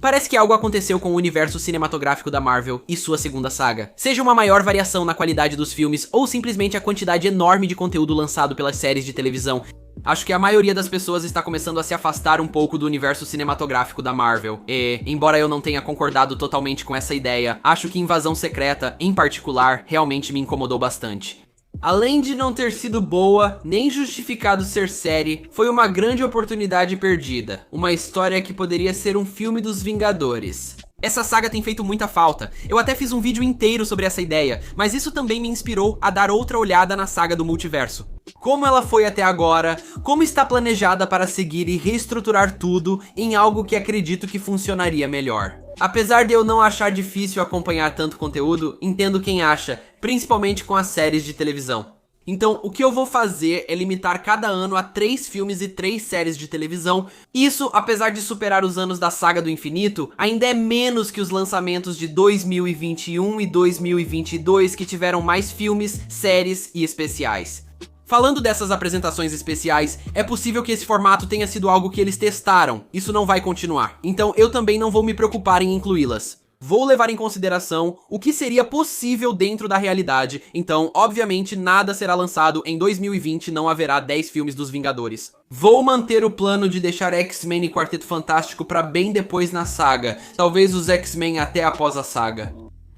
Parece que algo aconteceu com o universo cinematográfico da Marvel e sua segunda saga. Seja uma maior variação na qualidade dos filmes ou simplesmente a quantidade enorme de conteúdo lançado pelas séries de televisão, acho que a maioria das pessoas está começando a se afastar um pouco do universo cinematográfico da Marvel. E, embora eu não tenha concordado totalmente com essa ideia, acho que Invasão Secreta, em particular, realmente me incomodou bastante. Além de não ter sido boa, nem justificado ser série, foi uma grande oportunidade perdida. Uma história que poderia ser um filme dos Vingadores. Essa saga tem feito muita falta. Eu até fiz um vídeo inteiro sobre essa ideia, mas isso também me inspirou a dar outra olhada na saga do multiverso. Como ela foi até agora, como está planejada para seguir e reestruturar tudo em algo que acredito que funcionaria melhor. Apesar de eu não achar difícil acompanhar tanto conteúdo, entendo quem acha, principalmente com as séries de televisão. Então, o que eu vou fazer é limitar cada ano a 3 filmes e 3 séries de televisão. Isso, apesar de superar os anos da Saga do Infinito, ainda é menos que os lançamentos de 2021 e 2022 que tiveram mais filmes, séries e especiais. Falando dessas apresentações especiais, é possível que esse formato tenha sido algo que eles testaram. Isso não vai continuar. Então eu também não vou me preocupar em incluí-las. Vou levar em consideração o que seria possível dentro da realidade, então, obviamente, nada será lançado em 2020, não haverá 10 filmes dos Vingadores. Vou manter o plano de deixar X-Men e Quarteto Fantástico para bem depois na saga, talvez os X-Men até após a saga.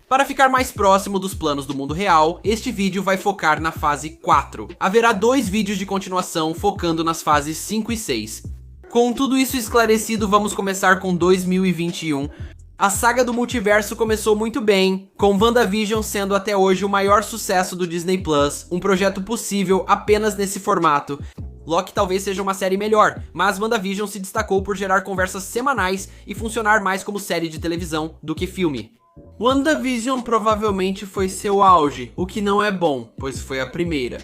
Para ficar mais próximo dos planos do mundo real, este vídeo vai focar na fase 4. Haverá 2 vídeos de continuação focando nas fases 5 e 6. Com tudo isso esclarecido, vamos começar com 2021. A saga do multiverso começou muito bem, com WandaVision sendo até hoje o maior sucesso do Disney Plus, um projeto possível apenas nesse formato. Loki talvez seja uma série melhor, mas WandaVision se destacou por gerar conversas semanais e funcionar mais como série de televisão do que filme. WandaVision provavelmente foi seu auge, o que não é bom, pois foi a primeira.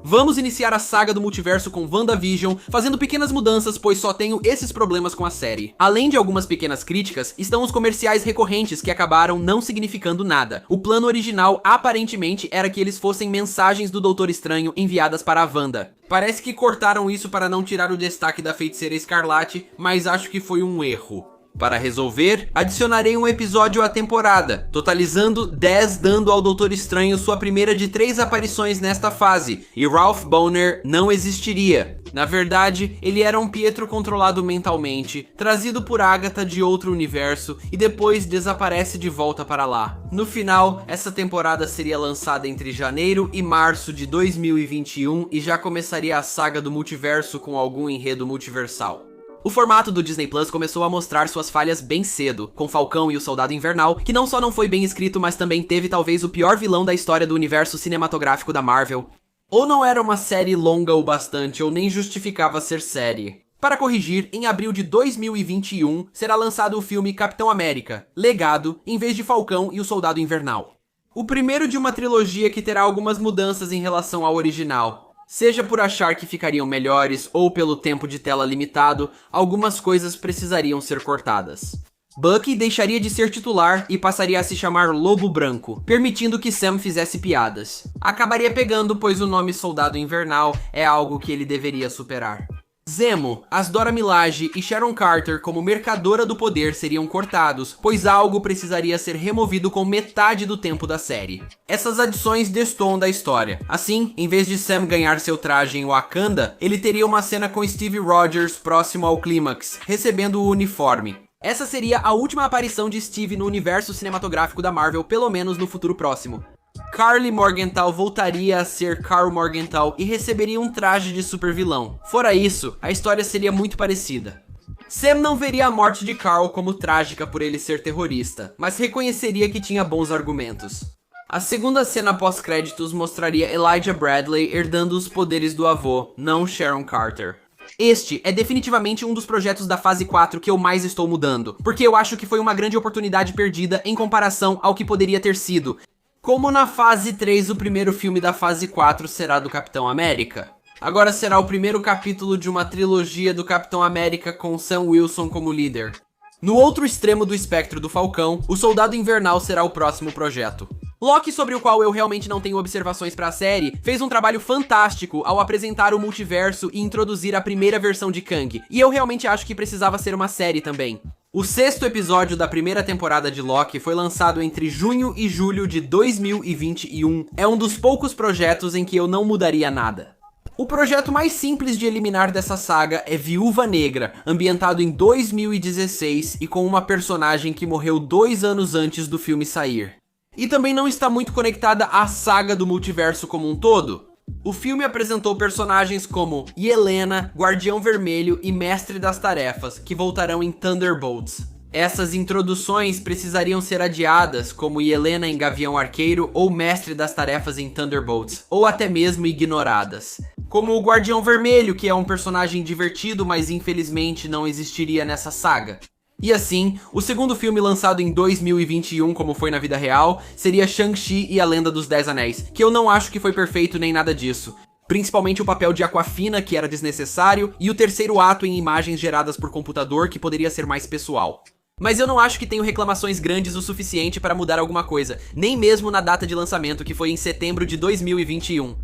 Vamos iniciar a saga do multiverso com WandaVision, fazendo pequenas mudanças, pois só tenho esses problemas com a série. Além de algumas pequenas críticas, estão os comerciais recorrentes que acabaram não significando nada. O plano original aparentemente era que eles fossem mensagens do Doutor Estranho enviadas para a Wanda. Parece que cortaram isso para não tirar o destaque da Feiticeira Escarlate, mas acho que foi um erro. Para resolver, adicionarei um episódio à temporada, totalizando 10, dando ao Doutor Estranho sua primeira de 3 aparições nesta fase, e Ralph Bohner não existiria. Na verdade, ele era um Pietro controlado mentalmente, trazido por Agatha de outro universo, e depois desaparece de volta para lá. No final, essa temporada seria lançada entre janeiro e março de 2021 e já começaria a saga do multiverso com algum enredo multiversal. O formato do Disney Plus começou a mostrar suas falhas bem cedo, com Falcão e o Soldado Invernal, que não só não foi bem escrito, mas também teve talvez o pior vilão da história do universo cinematográfico da Marvel. Ou não era uma série longa o bastante, ou nem justificava ser série. Para corrigir, em abril de 2021, será lançado o filme Capitão América, Legado, em vez de Falcão e o Soldado Invernal. O primeiro de uma trilogia que terá algumas mudanças em relação ao original. Seja por achar que ficariam melhores ou pelo tempo de tela limitado, algumas coisas precisariam ser cortadas. Bucky deixaria de ser titular e passaria a se chamar Lobo Branco, permitindo que Sam fizesse piadas. Acabaria pegando, pois o nome Soldado Invernal é algo que ele deveria superar. Zemo, as Dora Milaje e Sharon Carter como Mercadora do Poder seriam cortados, pois algo precisaria ser removido com metade do tempo da série. Essas adições destoam da história. Assim, em vez de Sam ganhar seu traje em Wakanda, ele teria uma cena com Steve Rogers próximo ao clímax, recebendo o uniforme. Essa seria a última aparição de Steve no universo cinematográfico da Marvel, pelo menos no futuro próximo. Karli Morgenthau voltaria a ser Karl Morgenthau e receberia um traje de supervilão. Fora isso, a história seria muito parecida. Sam não veria a morte de Karl como trágica por ele ser terrorista, mas reconheceria que tinha bons argumentos. A segunda cena pós-créditos mostraria Elijah Bradley herdando os poderes do avô, não Sharon Carter. Este é definitivamente um dos projetos da fase 4 que eu mais estou mudando, porque eu acho que foi uma grande oportunidade perdida em comparação ao que poderia ter sido. Como na fase 3 o primeiro filme da fase 4 será do Capitão América. Agora será o primeiro capítulo de uma trilogia do Capitão América com Sam Wilson como líder. No outro extremo do espectro do Falcão, o Soldado Invernal será o próximo projeto. Loki, sobre o qual eu realmente não tenho observações para a série, fez um trabalho fantástico ao apresentar o multiverso e introduzir a primeira versão de Kang, e eu realmente acho que precisava ser uma série também. O 6º episódio da primeira temporada de Loki foi lançado entre junho e julho de 2021. É um dos poucos projetos em que eu não mudaria nada. O projeto mais simples de eliminar dessa saga é Viúva Negra, ambientado em 2016 e com uma personagem que morreu 2 anos antes do filme sair. E também não está muito conectada à saga do multiverso como um todo. O filme apresentou personagens como Yelena, Guardião Vermelho e Mestre das Tarefas, que voltarão em Thunderbolts. Essas introduções precisariam ser adiadas, como Yelena em Gavião Arqueiro ou Mestre das Tarefas em Thunderbolts, ou até mesmo ignoradas. Como o Guardião Vermelho, que é um personagem divertido, mas infelizmente não existiria nessa saga. E assim, o segundo filme lançado em 2021, como foi na vida real, seria Shang-Chi e a Lenda dos 10 Anéis, que eu não acho que foi perfeito nem nada disso. Principalmente o papel de Aquafina, que era desnecessário, e o terceiro ato em imagens geradas por computador, que poderia ser mais pessoal. Mas eu não acho que tenho reclamações grandes o suficiente para mudar alguma coisa, nem mesmo na data de lançamento, que foi em setembro de 2021.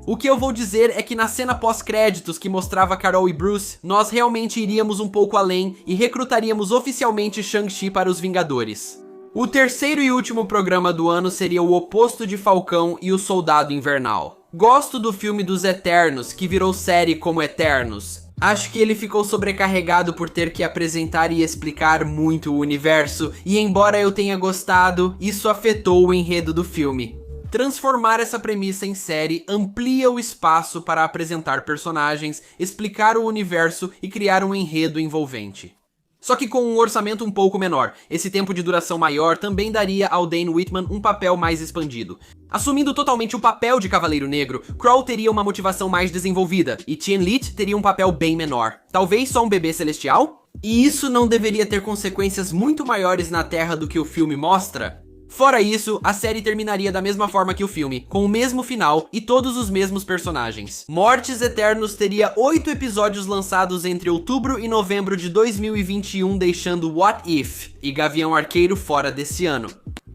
O que eu vou dizer é que na cena pós-créditos que mostrava Carol e Bruce, nós realmente iríamos um pouco além e recrutaríamos oficialmente Shang-Chi para os Vingadores. O terceiro e último programa do ano seria o oposto de Falcão e o Soldado Invernal. Gosto do filme dos Eternos, que virou série como Eternos. Acho que ele ficou sobrecarregado por ter que apresentar e explicar muito o universo, e embora eu tenha gostado, isso afetou o enredo do filme. Transformar essa premissa em série amplia o espaço para apresentar personagens, explicar o universo e criar um enredo envolvente. Só que com um orçamento um pouco menor, esse tempo de duração maior também daria ao Dane Whitman um papel mais expandido. Assumindo totalmente o papel de Cavaleiro Negro, Krull teria uma motivação mais desenvolvida, e Tien Lit teria um papel bem menor. Talvez só um bebê celestial? E isso não deveria ter consequências muito maiores na Terra do que o filme mostra? Fora isso, a série terminaria da mesma forma que o filme, com o mesmo final e todos os mesmos personagens. Mortes Eternos teria 8 episódios lançados entre outubro e novembro de 2021, deixando What If e Gavião Arqueiro fora desse ano.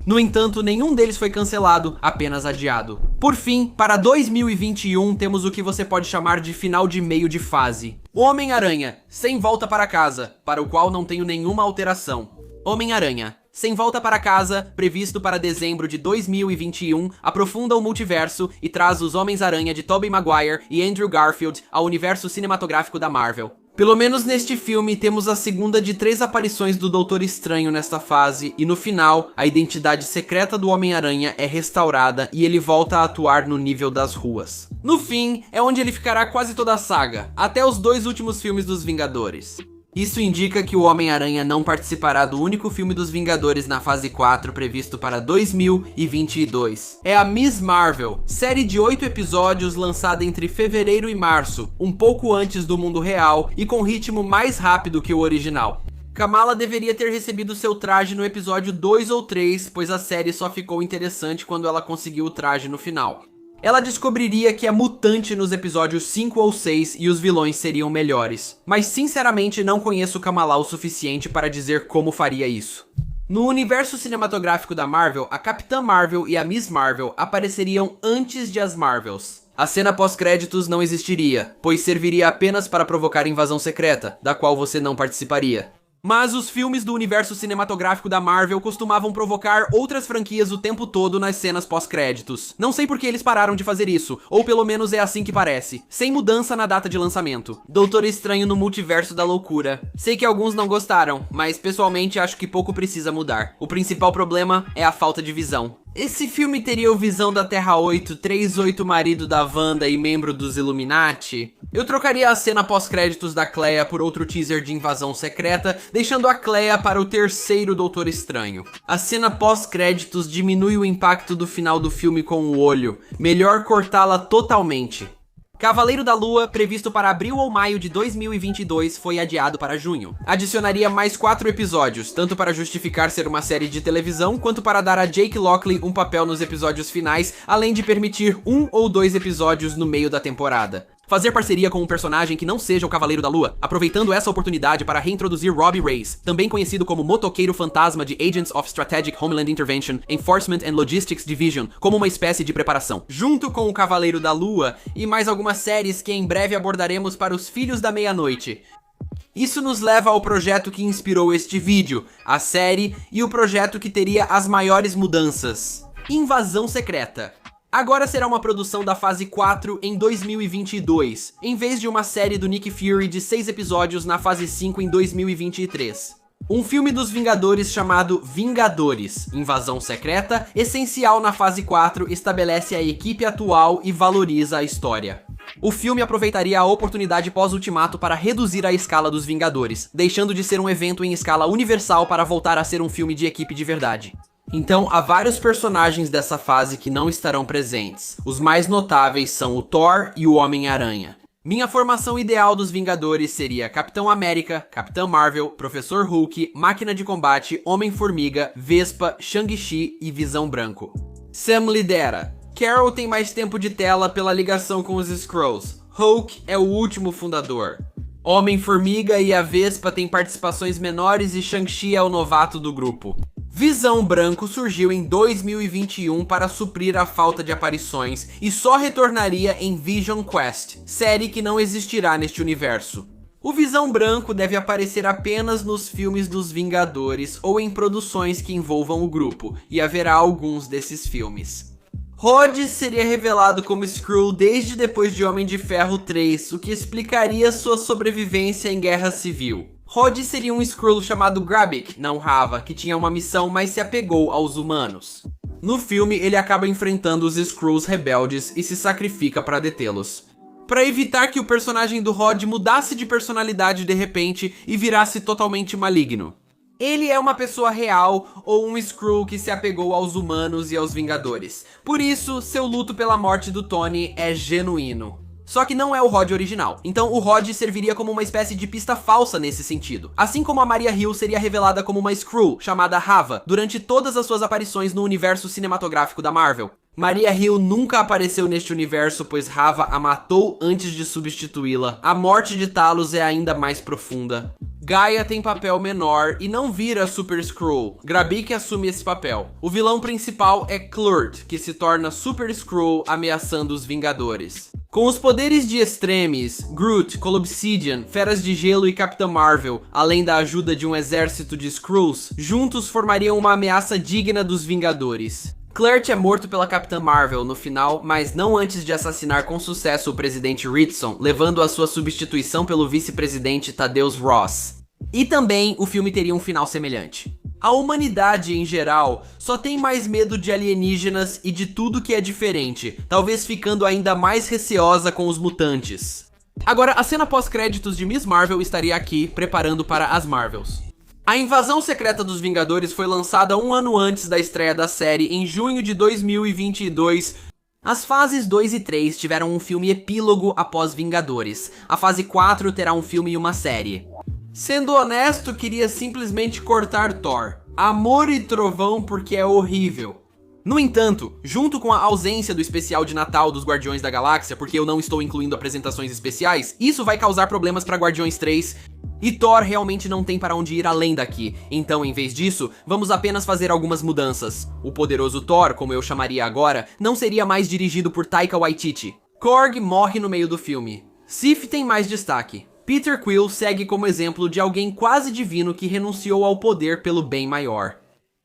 No entanto, nenhum deles foi cancelado, apenas adiado. Por fim, para 2021 temos o que você pode chamar de final de meio de fase. Homem-Aranha, Sem Volta para Casa, para o qual não tenho nenhuma alteração. Homem-Aranha, Sem Volta para Casa, previsto para dezembro de 2021, aprofunda o multiverso e traz os Homens-Aranha de Tobey Maguire e Andrew Garfield ao universo cinematográfico da Marvel. Pelo menos neste filme temos a segunda de 3 aparições do Doutor Estranho nesta fase, e no final, a identidade secreta do Homem-Aranha é restaurada e ele volta a atuar no nível das ruas. No fim, é onde ele ficará quase toda a saga, até os 2 últimos filmes dos Vingadores. Isso indica que o Homem-Aranha não participará do único filme dos Vingadores na fase 4 previsto para 2022. É a Miss Marvel, série de 8 episódios lançada entre fevereiro e março, um pouco antes do mundo real e com ritmo mais rápido que o original. Kamala deveria ter recebido seu traje no episódio 2 ou 3, pois a série só ficou interessante quando ela conseguiu o traje no final. Ela descobriria que é mutante nos episódios 5 ou 6 e os vilões seriam melhores. Mas sinceramente não conheço Kamala o suficiente para dizer como faria isso. No universo cinematográfico da Marvel, a Capitã Marvel e a Miss Marvel apareceriam antes de as Marvels. A cena pós-créditos não existiria, pois serviria apenas para provocar invasão secreta, da qual você não participaria. Mas os filmes do universo cinematográfico da Marvel costumavam provocar outras franquias o tempo todo nas cenas pós-créditos. Não sei por que eles pararam de fazer isso, ou pelo menos é assim que parece. Sem mudança na data de lançamento. Doutor Estranho no Multiverso da Loucura. Sei que alguns não gostaram, mas pessoalmente acho que pouco precisa mudar. O principal problema é a falta de visão. Esse filme teria o Visão da Terra 8, 38 marido da Wanda e membro dos Illuminati? Eu trocaria a cena pós-créditos da Clea por outro teaser de invasão secreta, deixando a Clea para o terceiro Doutor Estranho. A cena pós-créditos diminui o impacto do final do filme com o olho. Melhor cortá-la totalmente. Cavaleiro da Lua, previsto para abril ou maio de 2022, foi adiado para junho. Adicionaria mais 4 episódios, tanto para justificar ser uma série de televisão, quanto para dar a Jake Lockley um papel nos episódios finais, além de permitir 1 ou 2 episódios no meio da temporada. Fazer parceria com um personagem que não seja o Cavaleiro da Lua, aproveitando essa oportunidade para reintroduzir Robbie Reyes, também conhecido como motoqueiro fantasma de Agents of Strategic Homeland Intervention, Enforcement and Logistics Division, como uma espécie de preparação. Junto com o Cavaleiro da Lua e mais algumas séries que em breve abordaremos para os Filhos da Meia-Noite. Isso nos leva ao projeto que inspirou este vídeo, a série e o projeto que teria as maiores mudanças: Invasão Secreta. Agora será uma produção da fase 4 em 2022, em vez de uma série do Nick Fury de 6 episódios na fase 5 em 2023. Um filme dos Vingadores chamado Vingadores, Invasão Secreta, essencial na fase 4, estabelece a equipe atual e valoriza a história. O filme aproveitaria a oportunidade pós-Ultimato para reduzir a escala dos Vingadores, deixando de ser um evento em escala universal para voltar a ser um filme de equipe de verdade. Então, há vários personagens dessa fase que não estarão presentes. Os mais notáveis são o Thor e o Homem-Aranha. Minha formação ideal dos Vingadores seria Capitão América, Capitã Marvel, Professor Hulk, Máquina de Combate, Homem-Formiga, Vespa, Shang-Chi e Visão Branco. Sam lidera. Carol tem mais tempo de tela pela ligação com os Skrulls. Hulk é o último fundador. Homem-Formiga e a Vespa têm participações menores e Shang-Chi é o novato do grupo. Visão Branco surgiu em 2021 para suprir a falta de aparições e só retornaria em Vision Quest, série que não existirá neste universo. O Visão Branco deve aparecer apenas nos filmes dos Vingadores ou em produções que envolvam o grupo, e haverá alguns desses filmes. Rhodes seria revelado como Skrull desde depois de Homem de Ferro 3, o que explicaria sua sobrevivência em Guerra Civil. Rhodes seria um Skrull chamado Gravik, não Rava, que tinha uma missão, mas se apegou aos humanos. No filme, ele acaba enfrentando os Skrulls rebeldes e se sacrifica para detê-los. Para evitar que o personagem do Rhodes mudasse de personalidade de repente e virasse totalmente maligno. Ele é uma pessoa real ou um Skrull que se apegou aos humanos e aos Vingadores. Por isso, seu luto pela morte do Tony é genuíno. Só que não é o Rhodes original, então o Rhodes serviria como uma espécie de pista falsa nesse sentido. Assim como a Maria Hill seria revelada como uma Skrull, chamada Rava, durante todas as suas aparições no universo cinematográfico da Marvel. Maria Hill nunca apareceu neste universo, pois Rava a matou antes de substituí-la. A morte de Talos é ainda mais profunda. Gaia tem papel menor e não vira Super Skrull. Gravik assume esse papel. O vilão principal é Kl'rt, que se torna Super Skrull ameaçando os Vingadores. Com os poderes de Extremis, Groot, Colobsidian, Feras de Gelo e Capitã Marvel, além da ajuda de um exército de Skrulls, juntos formariam uma ameaça digna dos Vingadores. Kl'rt é morto pela Capitã Marvel no final, mas não antes de assassinar com sucesso o presidente Ritson, levando a sua substituição pelo vice-presidente Thaddeus Ross. E também o filme teria um final semelhante. A humanidade, em geral, só tem mais medo de alienígenas e de tudo que é diferente, talvez ficando ainda mais receosa com os mutantes. Agora, a cena pós-créditos de Miss Marvel estaria aqui, preparando para as Marvels. A Invasão Secreta dos Vingadores foi lançada um ano antes da estreia da série, em junho de 2022. As fases 2 e 3 tiveram um filme epílogo após Vingadores. A fase 4 terá um filme e uma série. Sendo honesto, queria simplesmente cortar Thor. Amor e Trovão porque é horrível. No entanto, junto com a ausência do especial de Natal dos Guardiões da Galáxia, porque eu não estou incluindo apresentações especiais, isso vai causar problemas para Guardiões 3, e Thor realmente não tem para onde ir além daqui. Então, em vez disso, vamos apenas fazer algumas mudanças. O poderoso Thor, como eu chamaria agora, não seria mais dirigido por Taika Waititi. Korg morre no meio do filme. Sif tem mais destaque. Peter Quill segue como exemplo de alguém quase divino que renunciou ao poder pelo bem maior.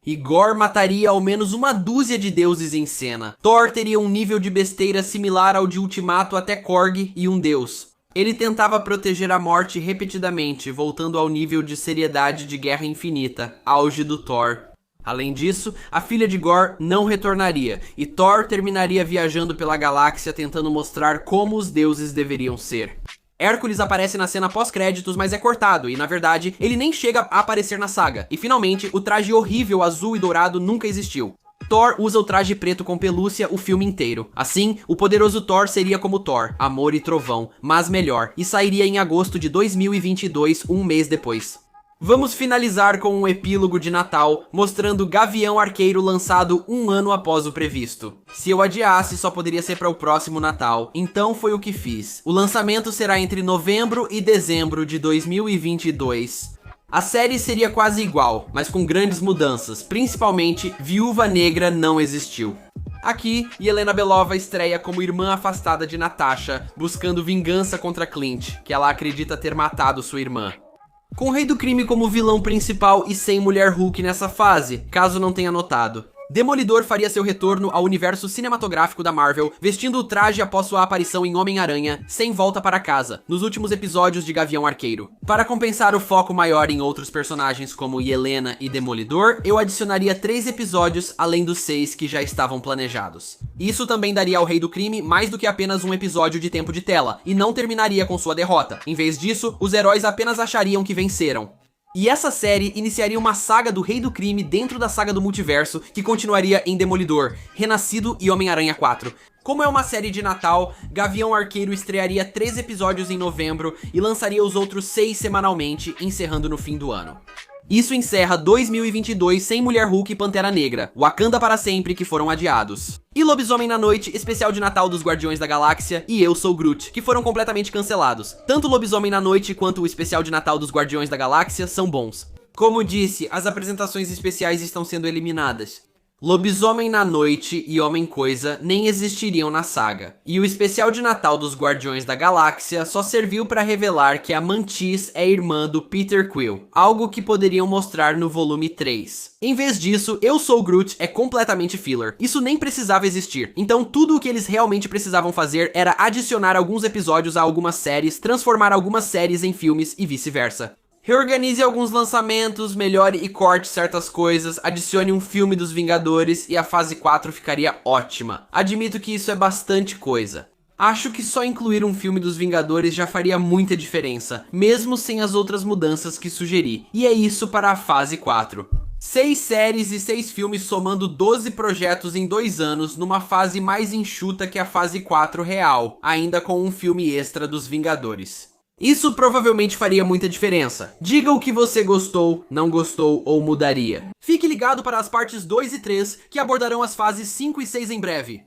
E Gorr mataria ao menos uma dúzia de deuses em cena. Thor teria um nível de besteira similar ao de Ultimato até Korg e um deus. Ele tentava proteger a morte repetidamente, voltando ao nível de seriedade de Guerra Infinita, auge do Thor. Além disso, a filha de Gorr não retornaria, e Thor terminaria viajando pela galáxia tentando mostrar como os deuses deveriam ser. Hércules aparece na cena pós-créditos, mas é cortado, e na verdade, ele nem chega a aparecer na saga. E finalmente, o traje horrível azul e dourado nunca existiu. Thor usa o traje preto com pelúcia o filme inteiro. Assim, o poderoso Thor seria como Thor, Amor e Trovão, mas melhor, e sairia em agosto de 2022, um mês depois. Vamos finalizar com um epílogo de Natal, mostrando Gavião Arqueiro lançado um ano após o previsto. Se eu adiasse, só poderia ser para o próximo Natal, então foi o que fiz. O lançamento será entre novembro e dezembro de 2022. A série seria quase igual, mas com grandes mudanças, principalmente Viúva Negra não existiu. Aqui, Yelena Belova estreia como irmã afastada de Natasha, buscando vingança contra Clint, que ela acredita ter matado sua irmã. com o Rei do Crime como vilão principal e sem Mulher Hulk nessa fase, caso não tenha notado. Demolidor faria seu retorno ao universo cinematográfico da Marvel, vestindo o traje após sua aparição em Homem-Aranha, sem volta para casa, nos últimos episódios de Gavião Arqueiro. Para compensar o foco maior em outros personagens como Yelena e Demolidor, eu adicionaria 3 episódios além dos 6 que já estavam planejados. Isso também daria ao Rei do Crime mais do que apenas um episódio de tempo de tela, e não terminaria com sua derrota. Em vez disso, os heróis apenas achariam que venceram. E essa série iniciaria uma saga do Rei do Crime dentro da saga do multiverso, que continuaria em Demolidor, Renascido e Homem-Aranha 4. Como é uma série de Natal, Gavião Arqueiro estrearia 3 episódios em novembro e lançaria os outros 6 semanalmente, encerrando no fim do ano. Isso encerra 2022 sem Mulher Hulk e Pantera Negra, Wakanda para sempre, que foram adiados. E Lobisomem na Noite, especial de Natal dos Guardiões da Galáxia, e Eu Sou Groot, que foram completamente cancelados. Tanto Lobisomem na Noite quanto o especial de Natal dos Guardiões da Galáxia são bons. Como disse, as apresentações especiais estão sendo eliminadas. Lobisomem na Noite e Homem-Coisa nem existiriam na saga, e o especial de Natal dos Guardiões da Galáxia só serviu para revelar que a Mantis é irmã do Peter Quill, algo que poderiam mostrar no volume 3. Em vez disso, Eu Sou Groot é completamente filler, isso nem precisava existir, então tudo o que eles realmente precisavam fazer era adicionar alguns episódios a algumas séries, transformar algumas séries em filmes e vice-versa. Reorganize alguns lançamentos, melhore e corte certas coisas, adicione um filme dos Vingadores e a fase 4 ficaria ótima. Admito que isso é bastante coisa. Acho que só incluir um filme dos Vingadores já faria muita diferença, mesmo sem as outras mudanças que sugeri. E é isso para a fase 4. 6 séries e 6 filmes somando 12 projetos em 2 anos numa fase mais enxuta que a fase 4 real, ainda com um filme extra dos Vingadores. Isso provavelmente faria muita diferença. Diga o que você gostou, não gostou ou mudaria. Fique ligado para as partes 2 e 3, que abordarão as fases 5 e 6 em breve.